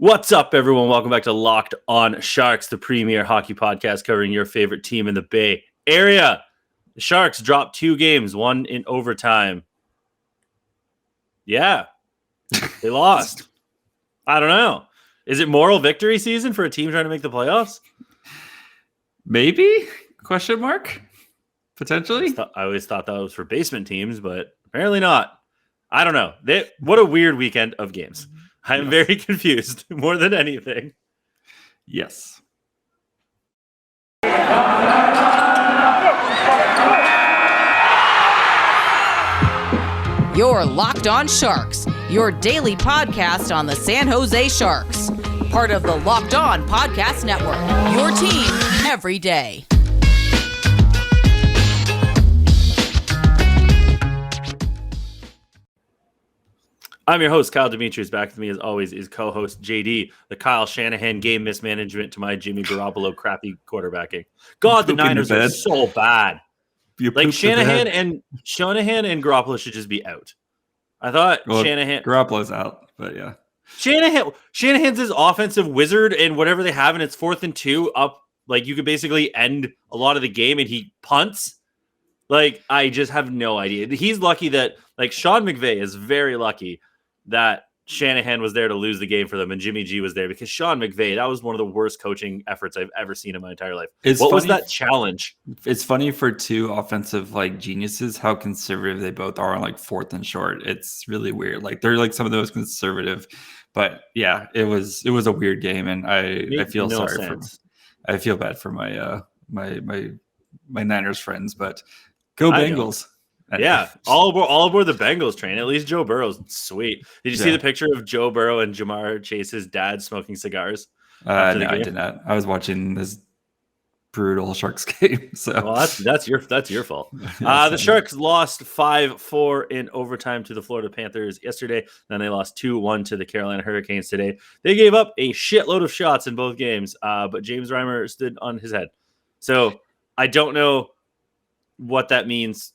What's up, everyone? Welcome back to Locked On Sharks, the premier hockey podcast covering your favorite team in the Bay Area. The Sharks dropped 2 games, one in overtime. Yeah, they lost. I don't know. Is it moral victory season for a team trying to make the playoffs? Maybe? Question mark? Potentially? I always thought that was for basement teams, but apparently not. I don't know. What a weird weekend of games. I'm very confused more than anything. Yes. You're Locked On Sharks, your daily podcast on the San Jose Sharks. Part of the Locked On Podcast Network, your team every day. I'm your host, Kyle Demetrius. Back with me, as always, is co-host JD, the Kyle Shanahan game mismanagement to my Jimmy Garoppolo crappy quarterbacking. God, the Niners are so bad. Like Shanahan and Garoppolo should just be out. I thought Shanahan Garoppolo's out, but yeah. Shanahan's his offensive wizard, and whatever they have, and it's 4th and 2 up. Like you could basically end a lot of the game, and he punts. Like I just have no idea. He's lucky that like Sean McVay is very lucky that Shanahan was there to lose the game for them and Jimmy G was there, because Sean McVay, that was one of the worst coaching efforts I've ever seen in my entire life. What was that challenge? It's funny for two offensive like geniuses how conservative they both are on like 4th and short. It's really weird. Like they're like some of the most conservative, but yeah, it was a weird game, and I feel I feel bad for my my Niners friends, but go Bengals. Yeah, all aboard the Bengals train. At least Joe Burrow's sweet. Did you see the picture of Joe Burrow and Jamar Chase's dad smoking cigars? No, I did not. I was watching this brutal Sharks game. So well, that's your fault. The Sharks lost 5-4 in overtime to the Florida Panthers yesterday. Then they lost 2-1 to the Carolina Hurricanes today. They gave up a shitload of shots in both games, but James Reimer stood on his head. So I don't know what that means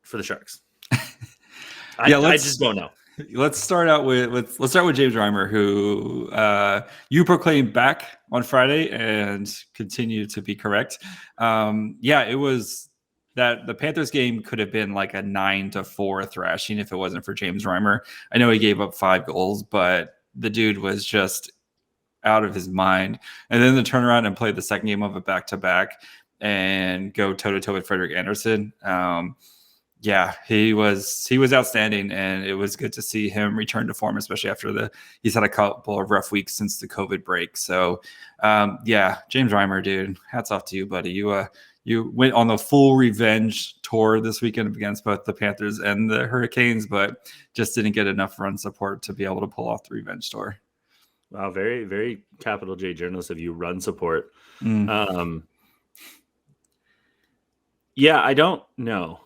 for the Sharks. I just don't know. Let's start out with James Reimer, who you proclaimed back on Friday and continue to be correct. It was that the Panthers game could have been like a 9-4 thrashing if it wasn't for James Reimer. I know he gave up 5 goals, but the dude was just out of his mind. And then to turn around and play the second game of a back-to-back and go toe-to-toe with Frederik Andersen. He was outstanding, and it was good to see him return to form, especially after he's had a couple of rough weeks since the COVID break. So, James Reimer, dude, hats off to you, buddy. You went on the full revenge tour this weekend against both the Panthers and the Hurricanes, but just didn't get enough run support to be able to pull off the revenge tour. Wow, very, very capital J journalist of you, run support. Mm. I don't know.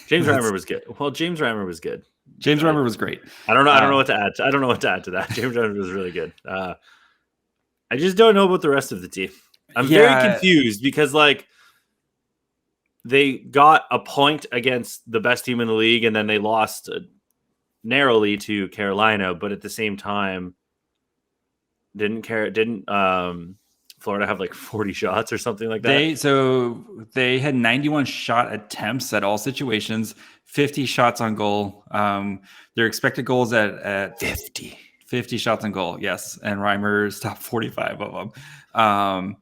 James Reimer was good. Well, James Reimer was good. James Reimer was great. I don't know what to add. I don't know what to add to that. James Reimer was really good. I just don't know about the rest of the team. I'm very confused because like they got a point against the best team in the league, and then they lost narrowly to Carolina. But at the same time, didn't Florida have like 40 shots or something like that? They had 91 shot attempts at all situations, 50 shots on goal. Their expected goals at 50 shots on goal. Yes. And Reimer's top 45 of them.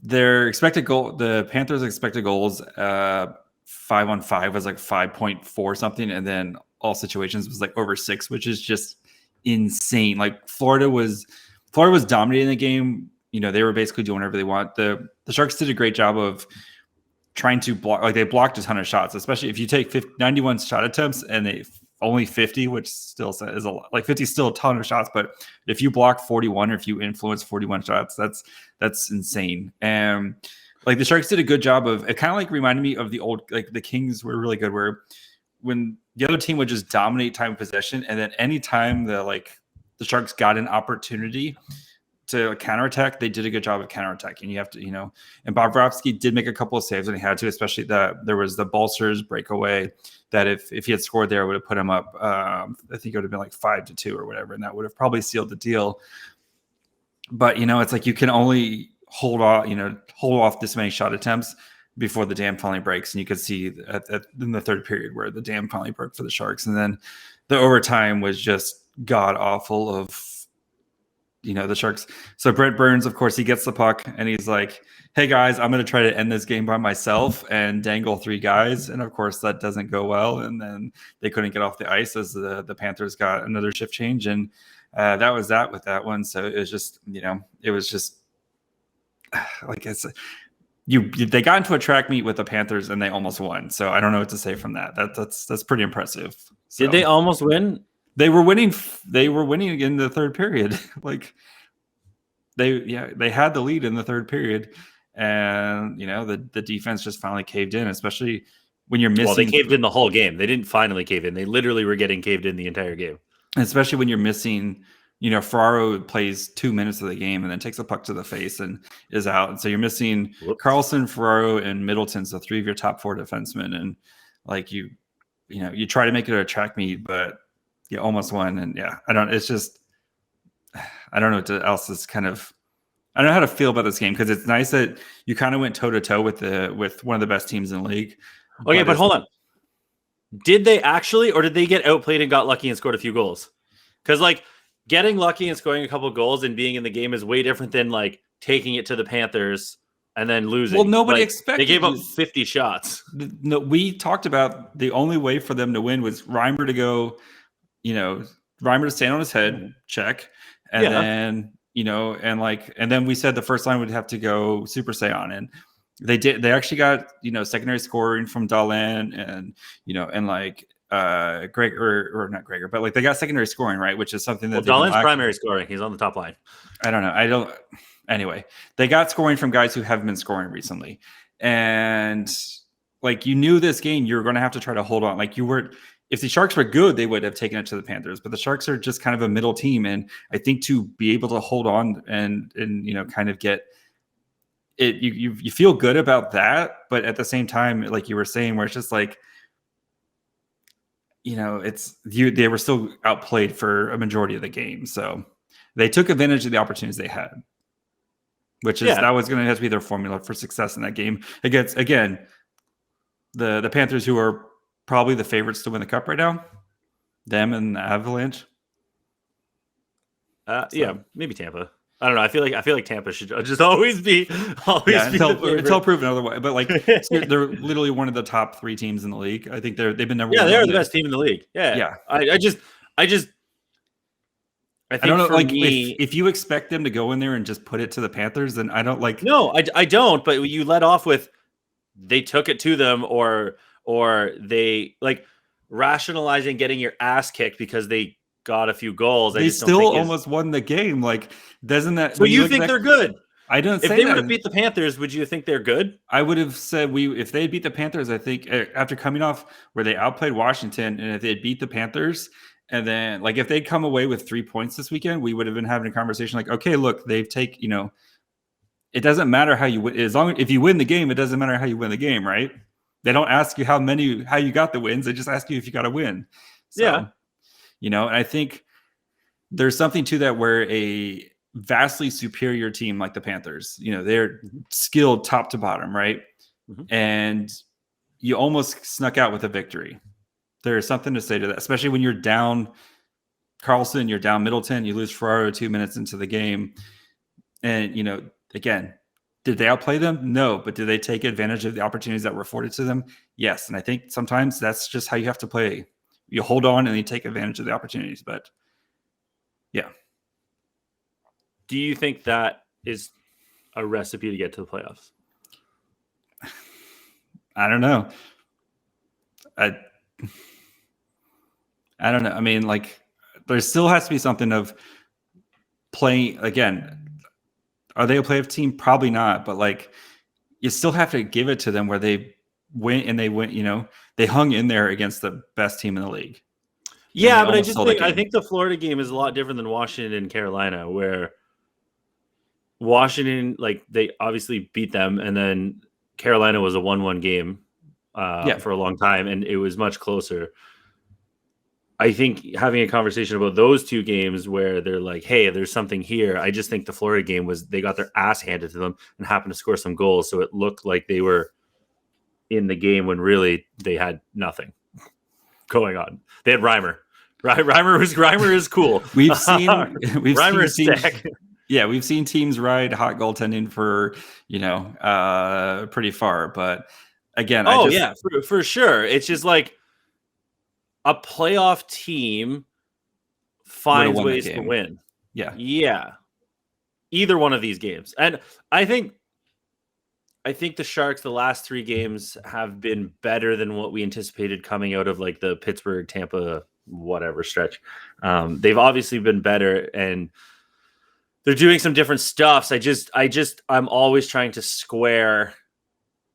Their expected goal, the Panthers expected goals, 5-on-5 was like 5.4 something. And then all situations was like over 6, which is just insane. Like Florida was dominating the game. You know, they were basically doing whatever they want. The Sharks did a great job of trying to block. Like they blocked a ton of shots, especially if you take 91 shot attempts and they only 50, which still is a lot. Like 50 is still a ton of shots, but if you block 41 or if you influence 41 shots, that's insane. And like the Sharks did a good job of it. Kind of like reminded me of the old, like the Kings were really good, where when the other team would just dominate time of possession, and then anytime the Sharks got an opportunity to counterattack, they did a good job of counterattacking. You have to, and Bobrovsky did make a couple of saves when he had to, especially there was the Balcers breakaway that if he had scored there, it would have put him up. I think it would have been like 5-2 or whatever, and that would have probably sealed the deal. But it's like you can only hold off this many shot attempts before the dam finally breaks, and you could see in the third period where the dam finally broke for the Sharks, and then the overtime was just god awful of the Sharks. So Brent Burns, of course, he gets the puck and he's like, hey guys, I'm going to try to end this game by myself and dangle 3 guys. And of course that doesn't go well. And then they couldn't get off the ice as the Panthers got another shift change. And that was that with that one. So it was just, it was just like they got into a track meet with the Panthers and they almost won. So I don't know what to say from that. That's pretty impressive. So, did they almost win? They were winning in the third period. Like they had the lead in the third period, and the defense just finally caved in, especially when you're missing. Well, they caved in the whole game. They didn't finally cave in. They literally were getting caved in the entire game. Especially when you're missing, Ferraro plays 2 minutes of the game and then takes a puck to the face and is out. And so you're missing Carlson, Ferraro, and Middleton, so 3 of your top 4 defensemen. And like you try to make it a track meet, but you almost won. And I don't know what else is kind of, I don't know how to feel about this game, because it's nice that you kind of went toe to toe with one of the best teams in the league. Okay, but hold on. Did they actually, or did they get outplayed and got lucky and scored a few goals? Because like getting lucky and scoring a couple of goals and being in the game is way different than like taking it to the Panthers and then losing. Well, nobody expected. They gave up 50 shots. No, we talked about the only way for them to win was Reimer to go, Reimer to stand on his head, check, and then and then we said the first line would have to go Super Saiyan, and they did. They actually got secondary scoring from Dahlin and and like Greg or not Gregor, but like they got secondary scoring, right, which is something that Dahlin's primary scoring. He's on the top line. I don't know. Anyway, they got scoring from guys who haven't been scoring recently, and like you knew this game you were going to have to try to hold on. Like you were. If the Sharks were good, they would have taken it to the Panthers, but the Sharks are just kind of a middle team. And I think to be able to hold on and kind of get it, you feel good about that. But at the same time, like you were saying, where it's just like, they were still outplayed for a majority of the game. So they took advantage of the opportunities they had, which is that was going to have to be their formula for success in that game against, again, the Panthers, who are probably the favorites to win the cup right now, them and the Avalanche. Maybe Tampa. I don't know. I feel like Tampa should just always be until proven otherwise. But like they're literally one of the top 3 teams in the league. I think they've been number one. They are the best team in the league. Yeah. I think I don't know. Like if you expect them to go in there and just put it to the Panthers, then I don't like. No, I don't. But you let off with they took it to them, or they like rationalizing getting your ass kicked because they got a few goals. They still almost won the game. Like, doesn't that? So you think they're good? I don't. If they would have beat the Panthers, would you think they're good? I would have said if they had beat the Panthers, I think after coming off where they outplayed Washington, and if they had beat the Panthers, and then like if they'd come away with 3 points this weekend, we would have been having a conversation like, okay, look, they've it doesn't matter how you win, as long if you win the game, it doesn't matter how you win the game, right? They don't ask you how you got the wins. They just ask you if you got a win. So, and I think there's something to that where a vastly superior team like the Panthers, they're skilled top to bottom, right? Mm-hmm. And you almost snuck out with a victory. There's something to say to that, especially when you're down Carlson, you're down Middleton, you lose Ferraro 2 minutes into the game. And, again, did they outplay them? No. But did they take advantage of the opportunities that were afforded to them? Yes. And I think sometimes that's just how you have to play. You hold on and you take advantage of the opportunities. But yeah. Do you think that is a recipe to get to the playoffs? I don't know. I don't know. I mean, like, there still has to be something of playing again. Are they a playoff team? Probably not. But like, you still have to give it to them where they win and they win. They hung in there against the best team in the league. Yeah, but I think the Florida game is a lot different than Washington and Carolina, where Washington, like they obviously beat them, and then Carolina was a 1-1 game for a long time, and it was much closer. I think having a conversation about those two games where they're like, hey, there's something here. I just think the Florida game was they got their ass handed to them and happened to score some goals. So it looked like they were in the game when really they had nothing going on. They had Reimer. Reimer is cool. We've seen Reimer is sick. Yeah, we've seen teams ride hot goaltending for, pretty far. But again, for sure. It's just like a playoff team finds ways to win. Yeah. Either one of these games. And I think the Sharks, the last 3 games have been better than what we anticipated coming out of like the Pittsburgh, Tampa, whatever stretch. They've obviously been better and they're doing some different stuffs. I'm always trying to square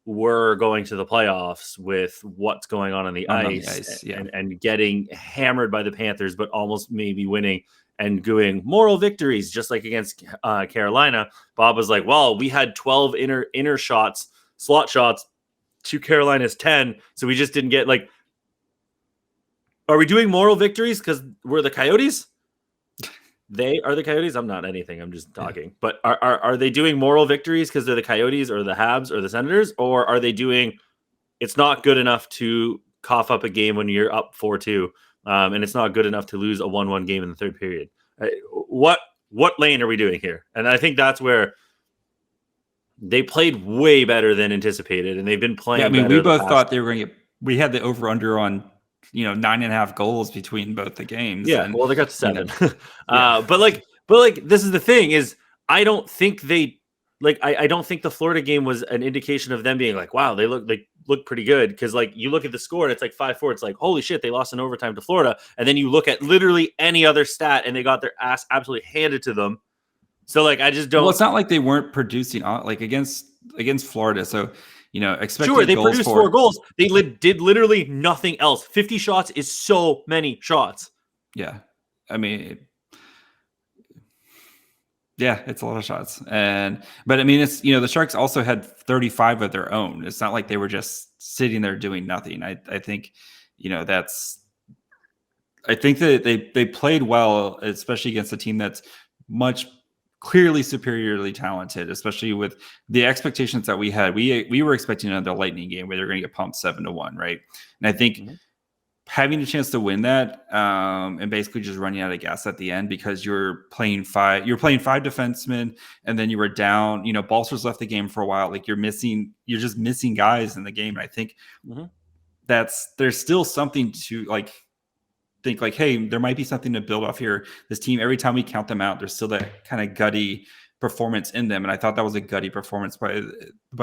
we're going to the playoffs with what's going on the ice. And getting hammered by the Panthers, but almost maybe winning and doing moral victories, just like against Carolina. Bob was like, well, we had 12 inner shots, slot shots to Carolina's 10. So we just didn't get like, are we doing moral victories because we're the Coyotes? They are the Coyotes. I'm not anything. I'm just talking. But are they doing moral victories because they're the Coyotes or the Habs or the Senators? Or are they doing it's not good enough to cough up a game when you're up 4-2 and it's not good enough to lose a 1-1 game in the third period? What lane are we doing here? And I think that's where they played way better than anticipated. And they've been playing better. We both thought they were going to we had the over-under on 9.5 goals between both the games. Yeah, well, they got to 7. But this is the thing is I don't think they I don't think the Florida game was an indication of them being like, wow, they look pretty good. Because like you look at the score and it's like 5-4. It's like, holy shit, they lost in overtime to Florida. And then you look at literally any other stat and they got their ass absolutely handed to them. So like I just don't. Well, it's not like they weren't producing like against Florida. So expected sure, they goals produced 4 goals. They did literally nothing else. 50 shots is so many shots. Yeah. I mean, it's a lot of shots. But I mean, it's, the Sharks also had 35 of their own. It's not like they were just sitting there doing nothing. I think, I think that they played well, especially against a team that's much clearly superiorly talented, especially with the expectations that we had. We were expecting another Lightning game where they're going to get pumped 7-1, right? And I think having a chance to win that and basically just running out of gas at the end because you're playing 5 defensemen and then you were down. Balsers left the game for a while. Like you're just missing guys in the game. And I think there's still something to think like, hey, there might be something to build off here. This team, every time we count them out, there's still that kind of gutty performance in them, and I thought that was a gutty performance by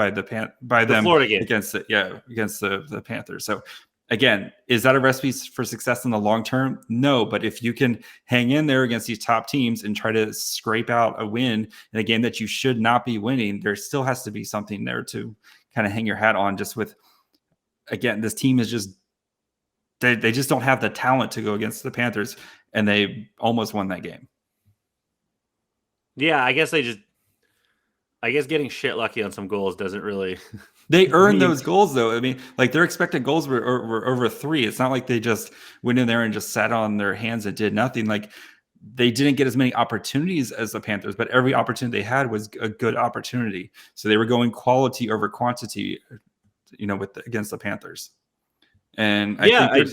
them Florida game against the Panthers. So again, is that a recipe for success in the long term? No, but if you can hang in there against these top teams and try to scrape out a win in a game that you should not be winning, there still has to be something there to kind of hang your hat on. Just with, again, this team is just. They just don't have the talent to go against the Panthers, and they almost won that game. Yeah, I guess getting shit lucky on some goals doesn't really. They earned those goals, though. I mean, like their expected goals were over 3. It's not like they just went in there and just sat on their hands and did nothing. Like they didn't get as many opportunities as the Panthers, but every opportunity they had was a good opportunity. So they were going quality over quantity, against the Panthers. And I think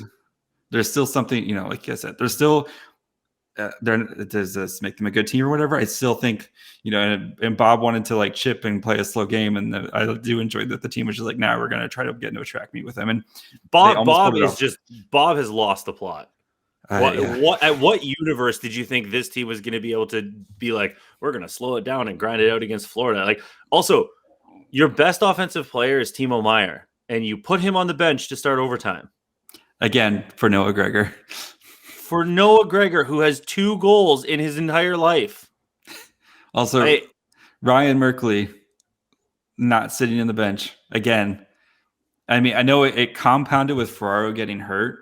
there's still something, like I said, there's still does this make them a good team or whatever? I still think, and Bob wanted to like chip and play a slow game, and I do enjoy that the team was just like, we're going to try to get into a track meet with them. And Bob has lost the plot. At what universe did you think this team was going to be able to be like, we're going to slow it down and grind it out against Florida? Like, also, your best offensive player is Timo Meier. And you put him on the bench to start overtime. Again, for Noah Gregor. For Noah Gregor, who has 2 goals in his entire life. Also, Ryan Merkley not sitting in the bench. Again, I mean, I know it compounded with Ferraro getting hurt,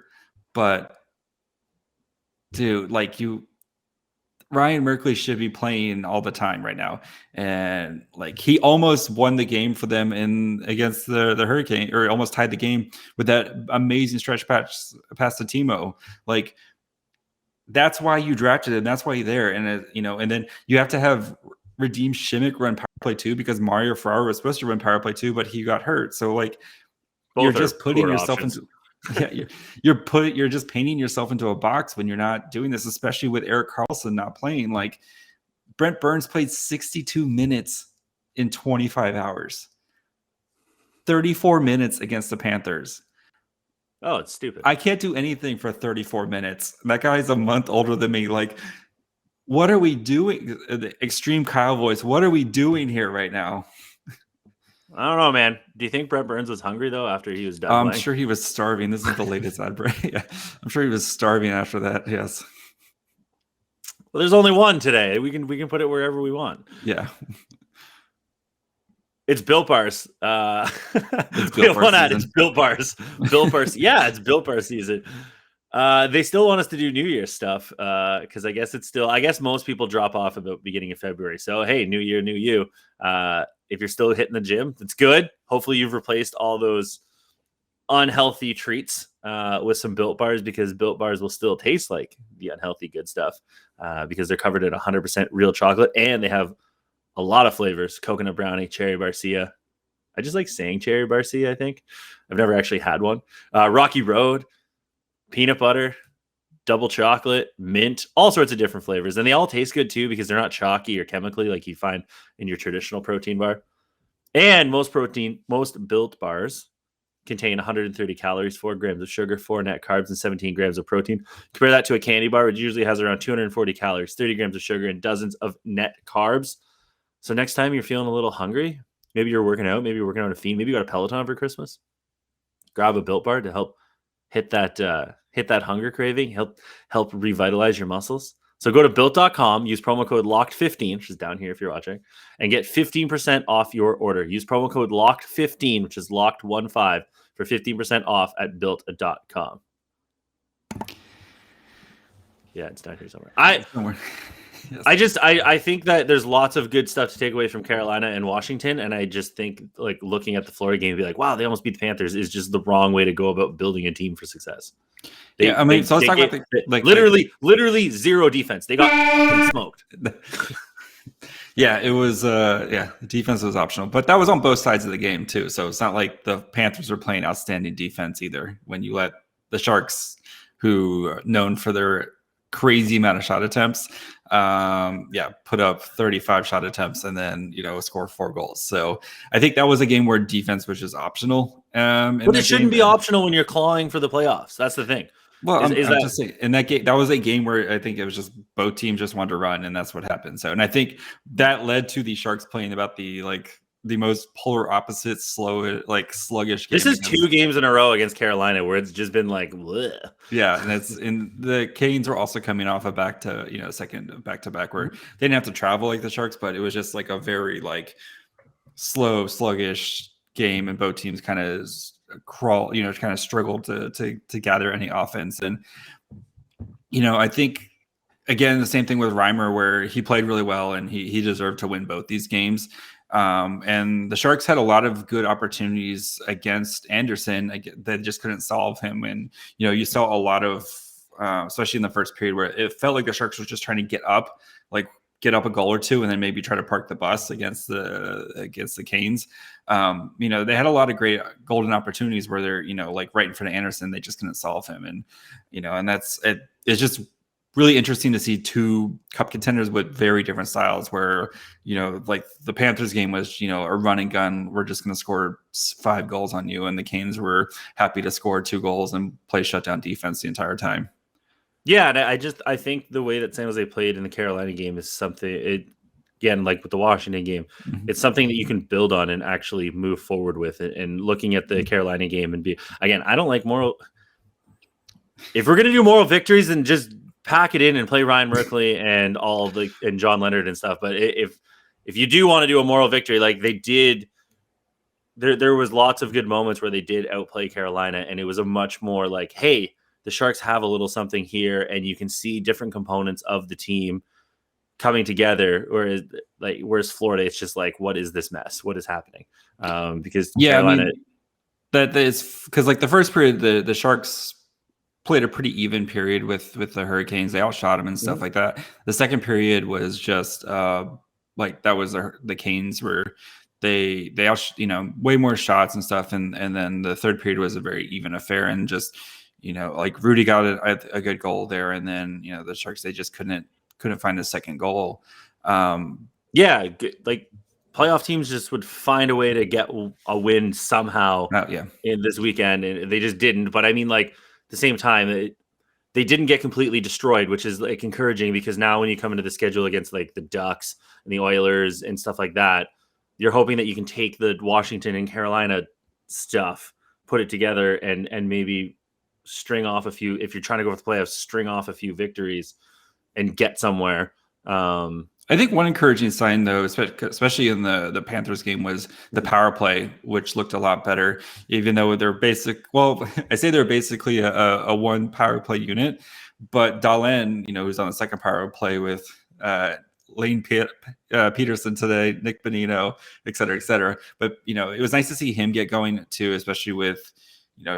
but dude, Ryan Merkley should be playing all the time right now. And like he almost won the game for them against the Hurricane, or almost tied the game with that amazing stretch pass to Timo. Like that's why you drafted him. That's why you're there. And and then you have to have Radim Šimić run power play too, because Mario Ferraro was supposed to run power play too, but he got hurt. So like you're just putting yourself into you're just painting yourself into a box when you're not doing this, especially with Erik Karlsson not playing. Like Brent Burns played 62 minutes in 25 hours, 34 minutes against the Panthers. Oh, it's stupid. I can't do anything for 34 minutes. That guy's a month older than me. Like, what are we doing? The extreme Kyle voice. What are we doing here right now? I don't know, man. Do you think Brent Burns was hungry though after he was done? I'm sure he was starving. This is the latest ad break. Yeah. I'm sure he was starving after that. Yes. Well, there's only one today. We can put it wherever we want. Yeah. It's Built Bars. It's we have one ad. It's Built Bars. Built Bars. Yeah, it's Built Bar season. They still want us to do New Year's stuff because I guess most people drop off at the beginning of February. So hey, New Year, new you. If you're still hitting the gym, it's good. Hopefully you've replaced all those unhealthy treats with some Built Bars, because Built Bars will still taste like the unhealthy good stuff because they're covered in 100% real chocolate, and they have a lot of flavors: coconut brownie, cherry barcia. I just like saying cherry barcia. I think I've never actually had one. Rocky Road, peanut butter, double chocolate, mint, all sorts of different flavors. And they all taste good too, because they're not chalky or chemically like you find in your traditional protein bar. And most Built Bars contain 130 calories, 4 grams of sugar, 4 net carbs, and 17 grams of protein. Compare that to a candy bar, which usually has around 240 calories, 30 grams of sugar, and dozens of net carbs. So next time you're feeling a little hungry, maybe you're working out, maybe you're working on a fiend, maybe you got a Peloton for Christmas, grab a Built Bar to help hit that hunger craving, help revitalize your muscles. So go to built.com, use promo code LOCKED15, which is down here if you're watching, and get 15% off your order. Use promo code LOCKED15, which is LOCKED15, for 15% off at built.com. Yeah, it's down here somewhere. Yes. I think that there's lots of good stuff to take away from Carolina and Washington, and I just think like looking at the Florida game and be like, wow, they almost beat the Panthers is just the wrong way to go about building a team for success. Let's talk about literally zero defense. They got smoked. Yeah, it was the defense was optional, but that was on both sides of the game too. So it's not like the Panthers were playing outstanding defense either. When you let the Sharks, who are known for their crazy amount of shot attempts, put up 35 shot attempts and then score 4 goals. So I think that was a game where defense was just optional. But it shouldn't be optional when you're clawing for the playoffs. That's the thing. Well, I'm just saying, in that game, that was a game where I think it was just both teams just wanted to run, and that's what happened. So, and I think that led to the Sharks playing about the most polar opposite, sluggish game. This is 2 games in a row against Carolina where it's just been like, bleh. Yeah, and the Canes were also coming off a second back-to-back where they didn't have to travel like the Sharks, but it was just like a very slow, sluggish game, and both teams kind of crawl, kind of struggled to gather any offense. And I think again the same thing with Reimer, where he played really well and he deserved to win both these games. And the Sharks had a lot of good opportunities against Anderson that just couldn't solve him. And you saw a lot of especially in the first period, where it felt like the Sharks were just trying to get up a goal or two and then maybe try to park the bus against the Canes. They had a lot of great golden opportunities where they're, right in front of Anderson, they just couldn't solve him. And, and that's it. It's just really interesting to see 2 cup contenders with very different styles where, the Panthers game was, a run and gun. We're just going to score 5 goals on you. And the Canes were happy to score 2 goals and play shutdown defense the entire time. Yeah, and I think the way that San Jose played in the Carolina game is something, again, like with the Washington game, it's something that you can build on and actually move forward with it. And looking at the Carolina game and I don't like moral. If we're going to do moral victories, then just pack it in and play Ryan Merkley and John Leonard and stuff. But if you do want to do a moral victory, like they did, there was lots of good moments where they did outplay Carolina, and it was a much more hey, the Sharks have a little something here, and you can see different components of the team coming together, whereas Florida, it's just like, what is this mess? What is happening? Because Carolina, that is because like the first period, the Sharks played a pretty even period with the Hurricanes. They outshot them and stuff like that. The second period was just like that was the Canes were they out, way more shots and stuff, and then the third period was a very even affair, and just like Rudy got a good goal there, and then the Sharks, they just couldn't find a second goal. Like playoff teams just would find a way to get a win somehow in this weekend, and they just didn't. But I mean, like, at the same time, they didn't get completely destroyed, which is like encouraging, because now when you come into the schedule against like the Ducks and the Oilers and stuff like that, you're hoping that you can take the Washington and Carolina stuff, put it together, and maybe string off a few, if you're trying to go for the playoffs, string off a few victories and get somewhere. I think one encouraging sign, though, especially in the Panthers game, was the power play, which looked a lot better, even though they're I say they're basically a one power play unit, but Dahlin, who's on the second power play with Lane Peterson today, Nick Bonino, et cetera. But, it was nice to see him get going too, especially with,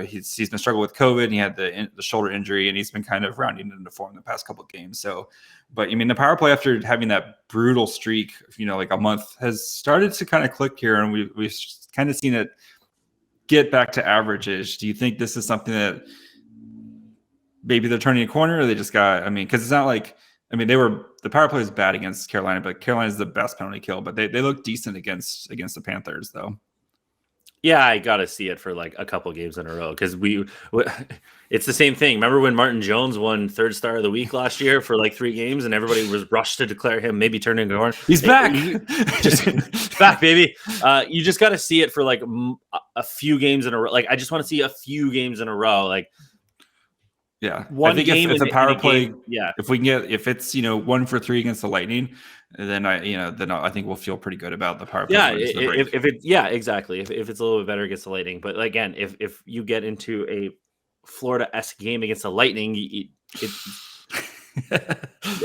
he's been struggling with COVID, and he had the shoulder injury, and he's been kind of rounding into form the past couple of games. So, but I mean, the power play, after having that brutal streak, like a month, has started to kind of click here, and we've kind of seen it get back to average-ish. Do you think this is something that maybe they're turning a corner, or they just because it's not like, the power play was bad against Carolina, but Carolina's the best penalty kill, but they look decent against the Panthers, though. Yeah, I got to see it for like a couple games in a row, because it's the same thing. Remember when Martin Jones won third star of the week last year for like 3 games, and everybody was rushed to declare him maybe turning a corner? He's back. Just back, baby. You just got to see it for like a few games in a row. Like, I just want to see a few games in a row. Like, yeah, one I think game if the power play, game, if it's 1 for 3 against the Lightning, then I think we'll feel pretty good about the power play. Exactly. If it's a little bit better against the Lightning, but again, if you get into a Florida-esque game against the Lightning,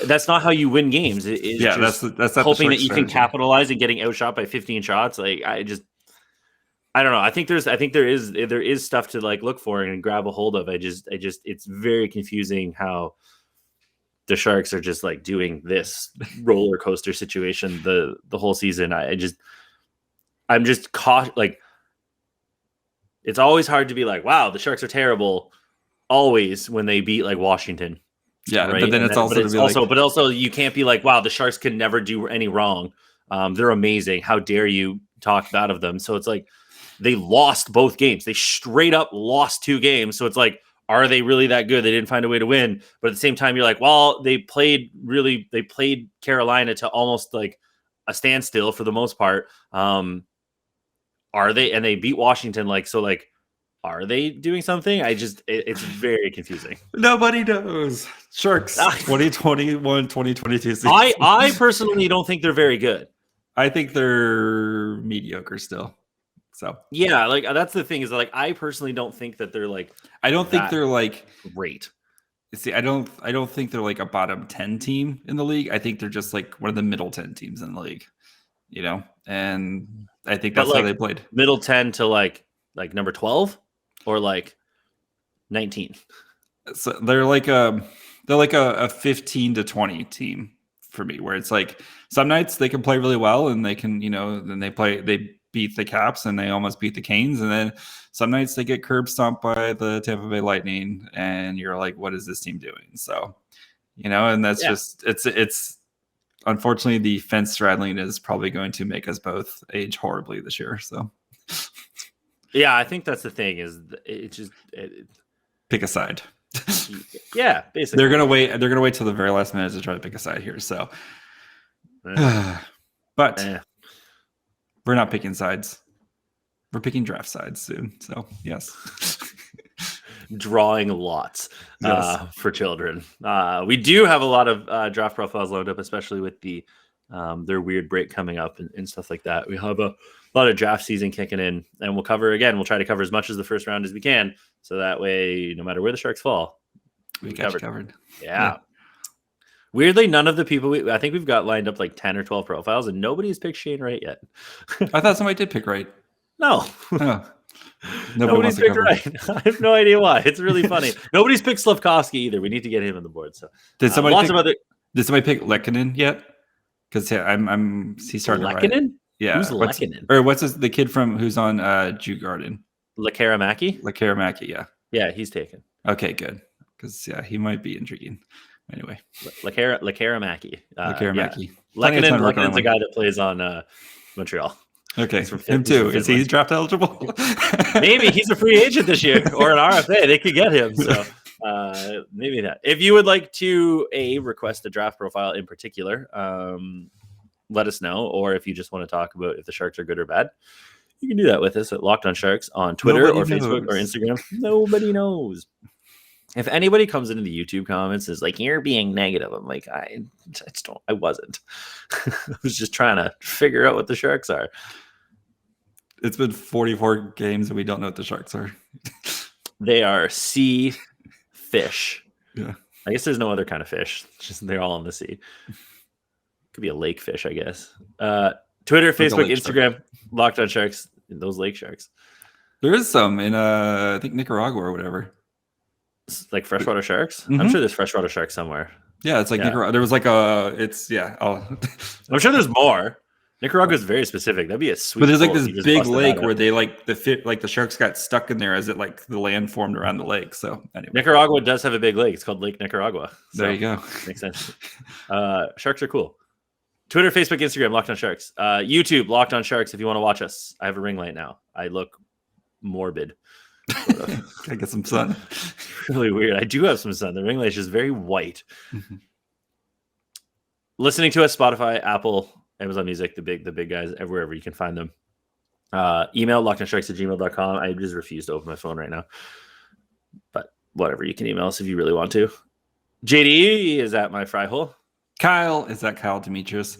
that's not how you win games. That's hoping that you can capitalize and getting outshot by 15 shots. Like, I don't know. I think there is stuff to like look for and grab a hold of. It's very confusing how the Sharks are just like doing this roller coaster situation the whole season. I'm just caught. Like, it's always hard to be like, wow, the Sharks are terrible always when they beat like Washington. Yeah. Right? But then but also you can't be like, wow, the Sharks can never do any wrong. They're amazing. How dare you talk bad of them? So it's like, they lost both games. They straight up lost 2 games. So it's like, are they really that good? They didn't find a way to win. But at the same time, you're like, well, they played Carolina to almost like a standstill for the most part. Are they? And they beat Washington. Like, so like, are they doing something? It's very confusing. Nobody knows. Sharks 2021, 2022 season. I personally don't think they're very good. I think they're mediocre still. So yeah, like that's the thing, is like, I personally don't think that they're like, I don't think they're like great. See, I don't think they're like a bottom 10 team in the league. I think they're just like one of the middle 10 teams in the league, and I think that's how they played. Middle 10 to like number 12 or like 19. So they're like a 15 to 20 team for me, where it's like some nights they can play really well and they can, then they beat the Caps and they almost beat the Canes, and then some nights they get curb stomped by the Tampa Bay Lightning, and you're like, what is this team doing? So, and that's just it's unfortunately the fence straddling is probably going to make us both age horribly this year. So, yeah, I think that's the thing, is pick a side. Yeah, basically they're gonna wait till the very last minute to try to pick a side here. So, but. We're not picking sides. We're picking draft sides soon. So, yes. Drawing lots for children. We do have a lot of draft profiles loaded up, especially with their weird break coming up and stuff like that. We have a lot of draft season kicking in, and we'll try to cover as much as the first round as we can. So that way, no matter where the Sharks fall, we got you covered. Yeah. Weirdly, none of the people I think we've got lined up like 10 or 12 profiles, and nobody's picked Shane Wright yet. I thought somebody did pick Wright. No. Oh. Nobody's picked Wright. I have no idea why. It's really funny. Nobody's picked Slavkovsky either. We need to get him on the board. So did somebody pick Lehkonen yet? Because he's starting Lehkonen? to ride. Yeah. Who's Lehkonen? Or what's the kid from who's on Jew Garden? Lekaramaki, yeah. Yeah, he's taken. Okay, good. Because he might be intriguing. Anyway. Lekaramaki. Lekaramaki. Lehkonen's a guy that plays on Montreal. Okay, him too. Is he draft eligible? Maybe he's a free agent this year or an RFA. They could get him. So maybe that. If you would like to request a draft profile in particular, let us know. Or if you just want to talk about if the Sharks are good or bad, you can do that with us at Locked On Sharks on Twitter or Facebook or Instagram. Nobody knows. If anybody comes into the YouTube comments and is like, you're being negative, I'm like, I wasn't. I was just trying to figure out what the Sharks are. It's been 44 games and we don't know what the Sharks are. They are sea fish. Yeah. I guess there's no other kind of fish. Just they're all in the sea. Could be a lake fish, I guess. Twitter, Facebook, Instagram, shark. Locked On Sharks. Those lake sharks. There is some in I think Nicaragua or whatever. It's like freshwater sharks. Mm-hmm. I'm sure there's freshwater sharks somewhere. Yeah, it's like Nicaragua. There was like I'm sure there's more. Nicaragua is very specific. That'd be a sweet. But there's like this big lake where they the sharks got stuck in there as it like the land formed around the lake. So anyway, Nicaragua does have a big lake. It's called Lake Nicaragua. So, there you go. Makes sense. Sharks are cool. Twitter, Facebook, Instagram, Locked On Sharks. YouTube, Locked On Sharks. If you want to watch us, I have a ring light now. I look morbid. I get some sun. Really weird. I do have some sun. The ring light is just very white. Mm-hmm. Listening to us, Spotify, Apple, Amazon Music, the big guys, wherever you can find them. Email lockedonsharks@gmail.com. I just refuse to open my phone right now. But whatever, you can email us if you really want to. JD is at my fry hole. Kyle is at Kyle Demetrius.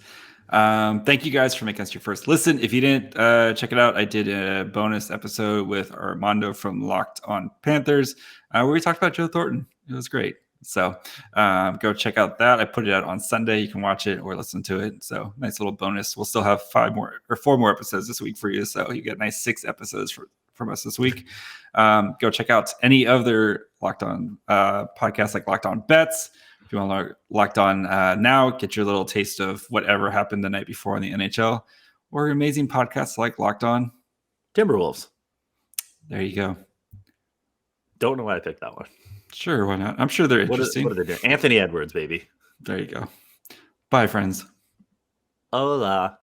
Thank you guys for making us your first listen. If you didn't check it out, I did a bonus episode with Armando from Locked On Panthers where we talked about Joe Thornton. It was great. So go check out that. I put it out on Sunday. You can watch it or listen to it. So nice little bonus. We'll still have 4 more episodes this week for you. So you get a nice 6 episodes from us this week. Go check out any other Locked On podcasts like Locked On Bets. If you want to Locked On now, get your little taste of whatever happened the night before in the NHL, or amazing podcasts like Locked On Timberwolves. There you go. Don't know why I picked that one. Sure, why not? I'm sure they're interesting. What are they doing? Anthony Edwards, baby. There you go. Bye, friends. Hola.